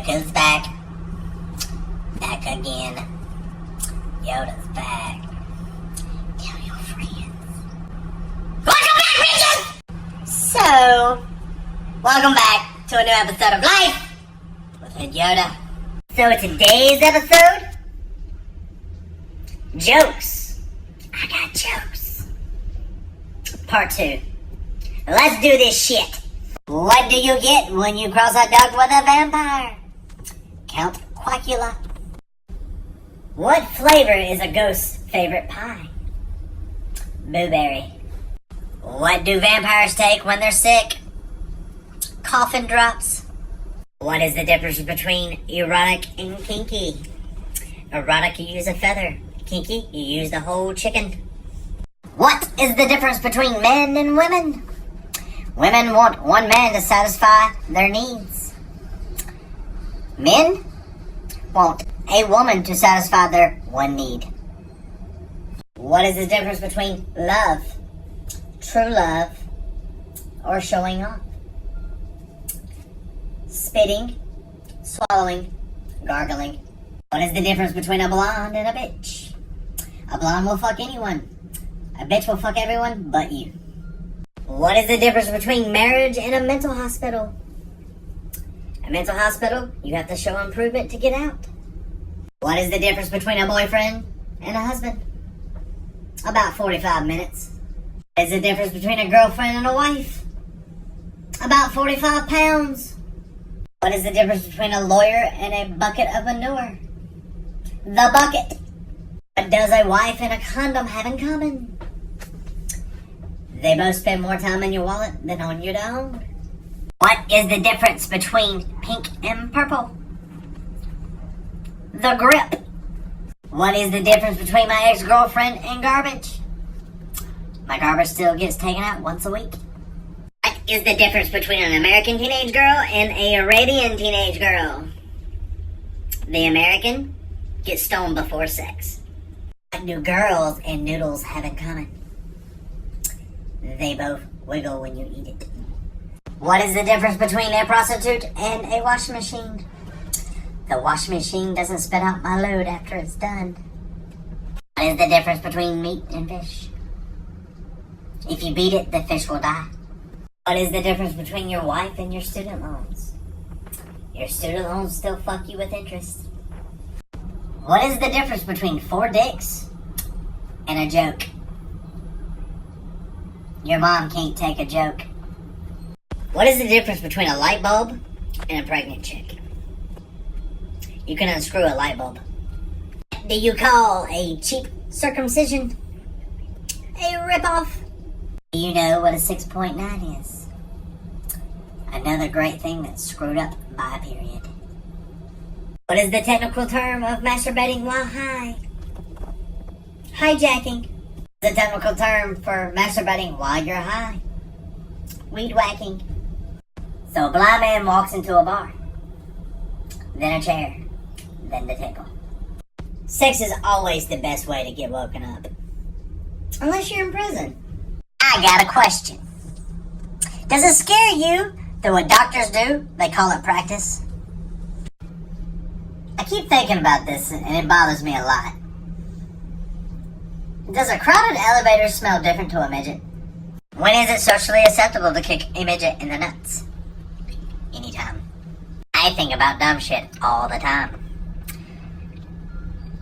Dooku's back. Back again. Yoda's back. Tell your friends. Welcome back, bitches! So, welcome back to a new episode of Life with Head Yoda. So today's episode, jokes. I got jokes. Part 2. Let's do this shit. What do you get when you cross a duck with a vampire? Count Quackula. What flavor is a ghost's favorite pie? Blueberry. What do vampires take when they're sick? Coffin drops. What is the difference between erotic and kinky? Erotic, you use a feather. Kinky, you use the whole chicken. What is the difference between men and women? Women want one man to satisfy their needs. Men want a woman to satisfy their one need. What is the difference between love, true love, or showing off? Spitting, swallowing, gargling. What is the difference between a blonde and a bitch? A blonde will fuck anyone. A bitch will fuck everyone but you. What is the difference between marriage and a mental hospital? A mental hospital, you have to show improvement to get out. What is the difference between a boyfriend and a husband? About 45 minutes. What is the difference between a girlfriend and a wife? About 45 pounds. What is the difference between a lawyer and a bucket of manure? The bucket. What does a wife and a condom have in common? They both spend more time in your wallet than on your dog. What is the difference between pink and purple? The grip. What is the difference between my ex-girlfriend and garbage? My garbage still gets taken out once a week. What is the difference between an American teenage girl and a Arabian teenage girl? The American gets stoned before sex. What do girls and noodles have in common? They both wiggle when you eat it. What is the difference between a prostitute and a washing machine? The washing machine doesn't spit out my load after it's done. What is the difference between meat and fish? If you beat it, the fish will die. What is the difference between your wife and your student loans? Your student loans still fuck you with interest. What is the difference between 4 dicks and a joke? Your mom can't take a joke. What is the difference between a light bulb and a pregnant chick? You can unscrew a light bulb. What do you call a cheap circumcision? A ripoff. Do you know what a 6.9 is? Another great thing that's screwed up by a period. What is the technical term of masturbating while high? Hijacking. The technical term for masturbating while you're high. Weed whacking. So a blind man walks into a bar, then a chair, then the tickle. Sex is always the best way to get woken up. Unless you're in prison. I got a question. Does it scare you that what doctors do, they call it practice? I keep thinking about this and it bothers me a lot. Does a crowded elevator smell different to a midget? When is it socially acceptable to kick a midget in the nuts? Anytime. I think about dumb shit all the time.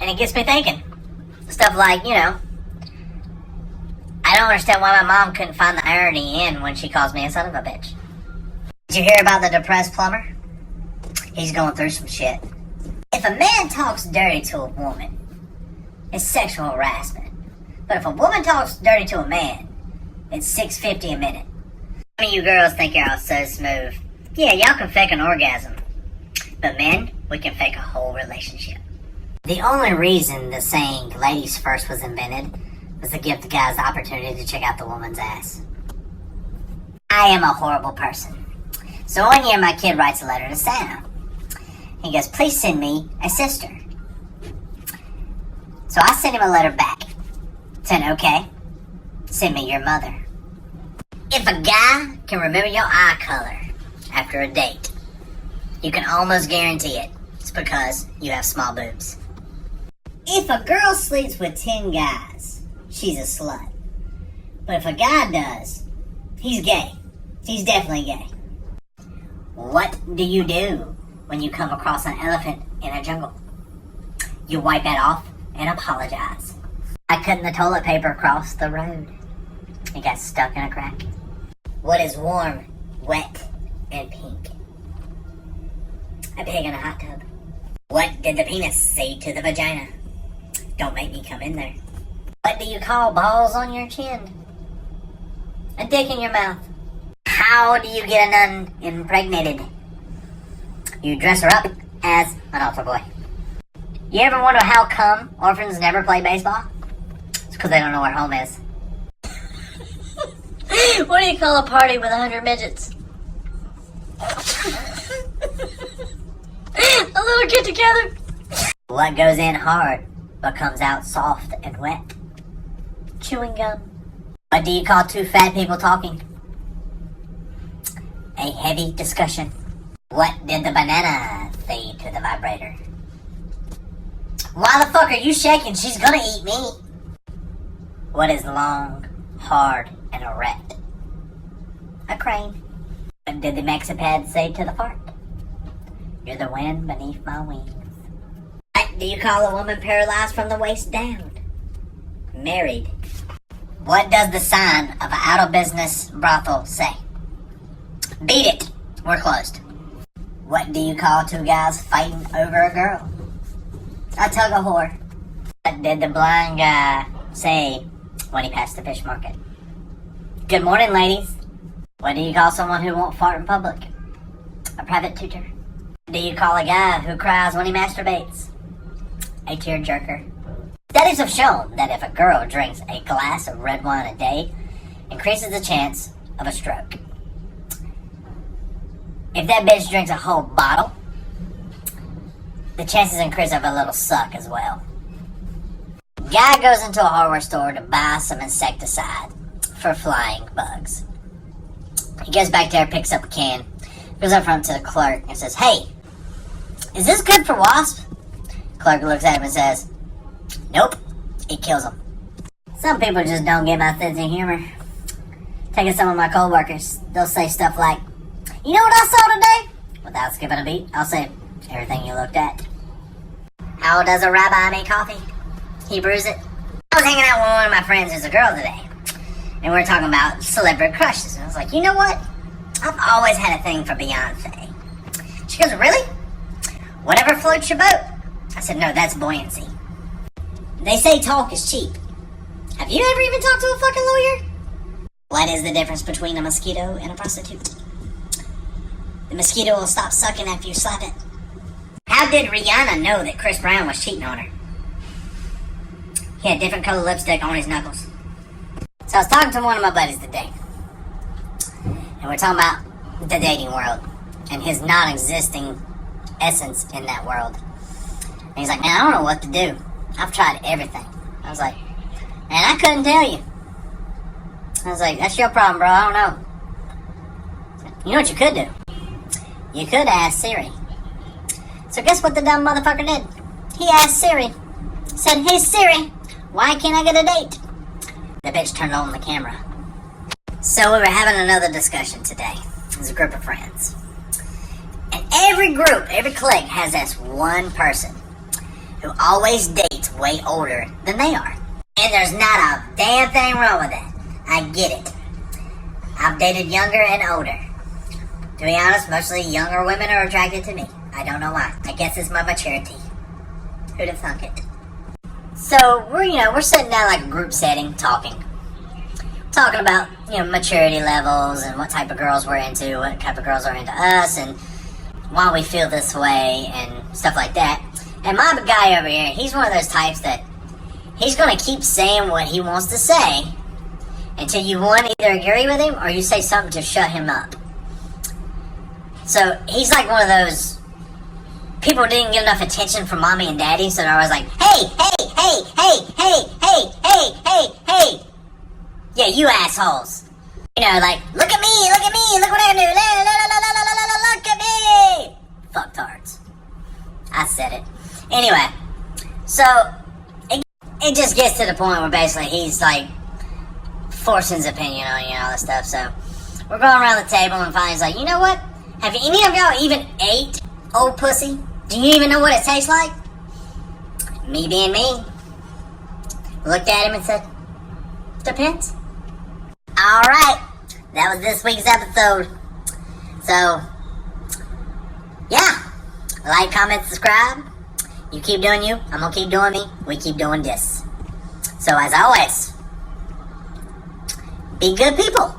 And it gets me thinking. Stuff like, I don't understand why my mom couldn't find the irony in when she calls me a son of a bitch. Did you hear about the depressed plumber? He's going through some shit. If a man talks dirty to a woman, it's sexual harassment. But if a woman talks dirty to a man, it's $6.50 a minute. Some of you girls think you're all so smooth. Yeah, y'all can fake an orgasm. But men, we can fake a whole relationship. The only reason the saying ladies first was invented was to give the guys the opportunity to check out the woman's ass. I am a horrible person. So one year my kid writes a letter to Santa. He goes, please send me a sister. So I sent him a letter back. Said, okay, send me your mother. If a guy can remember your eye color after a date, You can almost guarantee it. It's because you have small boobs. If a girl sleeps with 10 guys, she's a slut. But if a guy does, he's gay. He's definitely gay. What do you do when you come across an elephant in a jungle? You wipe it off and apologize. Why couldn't the toilet paper cross the road? It got stuck in a crack. What is warm, wet, and pink? A pig in a hot tub. What did the penis say to the vagina? Don't make me come in there. What do you call balls on your chin? A dick in your mouth. How do you get a nun impregnated? You dress her up as an altar boy. You ever wonder how come orphans never play baseball? It's because they don't know where home is. What do you call a party with 100 midgets? A little get together. What goes in hard but comes out soft and wet? Chewing gum. What do you call two fat people talking? A heavy discussion. What did the banana say to the vibrator? Why the fuck are you shaking? She's gonna eat me. What is long, hard, and erect? A crane. What did the Mexipad say to the fart? You're the wind beneath my wings. What do you call a woman paralyzed from the waist down? Married. What does the sign of an out-of-business brothel say? Beat it. We're closed. What do you call two guys fighting over a girl? A tug-of-war. What did the blind guy say when he passed the fish market? Good morning, ladies. What do you call someone who won't fart in public? A private tutor. What do you call a guy who cries when he masturbates? A tearjerker. Studies have shown that if a girl drinks a glass of red wine a day, increases the chance of a stroke. If that bitch drinks a whole bottle, the chances increase of a little suck as well. Guy goes into a hardware store to buy some insecticide for flying bugs. He goes back there, picks up a can, goes up front to the clerk and says, "Hey, is this good for wasps?" Clerk looks at him and says, "Nope, it kills them." Some people just don't get my sense of humor. Taking some of my co-workers, they'll say stuff like, "You know what I saw today?" Without skipping a beat, I'll say, "Everything you looked at." How does a rabbi make coffee? He brews it. I was hanging out with one of my friends who's a girl today, and we were talking about celebrity crushes. And I was like, "You know what? I've always had a thing for Beyonce." She goes, "Really? Whatever floats your boat." I said, "No, that's buoyancy. They say talk is cheap. Have you ever even talked to a fucking lawyer?" What is the difference between a mosquito and a prostitute? The mosquito will stop sucking after you slap it. How did Rihanna know that Chris Brown was cheating on her? He had different color lipstick on his knuckles. So I was talking to one of my buddies today, and we're talking about the dating world and his non-existing essence in that world. And he's like, "Man, I don't know what to do. I've tried everything." I was like, "Man, I couldn't tell you." I was like, "That's your problem, bro. I don't know." You know what you could do? You could ask Siri. So guess what the dumb motherfucker did? He asked Siri. Said, "Hey Siri, why can't I get a date?" The bitch turned on the camera. So we were having another discussion today. There's a group of friends. And every group, every clique has this one person who always dates way older than they are. And there's not a damn thing wrong with that. I get it. I've dated younger and older. To be honest, mostly younger women are attracted to me. I don't know why. I guess it's my maturity. Who'd have thunk it? So we're sitting down like a group setting, talking about maturity levels and what type of girls we're into, what type of girls are into us, and why we feel this way and stuff like that. And my guy over here, he's one of those types that he's gonna keep saying what he wants to say until you either agree with him or you say something to shut him up. So he's like one of those people who didn't get enough attention from mommy and daddy, so they're always like, "Hey, hey, hey, hey, hey, hey, hey, hey, hey. Yeah, you assholes." Like, look at me, look at me, look what I can do. Look at me. said it. Anyway, so it just gets to the point where basically he's like forcing his opinion on you and all this stuff. So we're going around the table and finally he's like, you know what? Have any of y'all even ate old pussy? Do you even know what it tastes like? Me being me, looked at him and said, depends. Alright, that was this week's episode. So, yeah, like, comment, subscribe. You keep doing you, I'm gonna keep doing me, we keep doing this. So as always, be good people.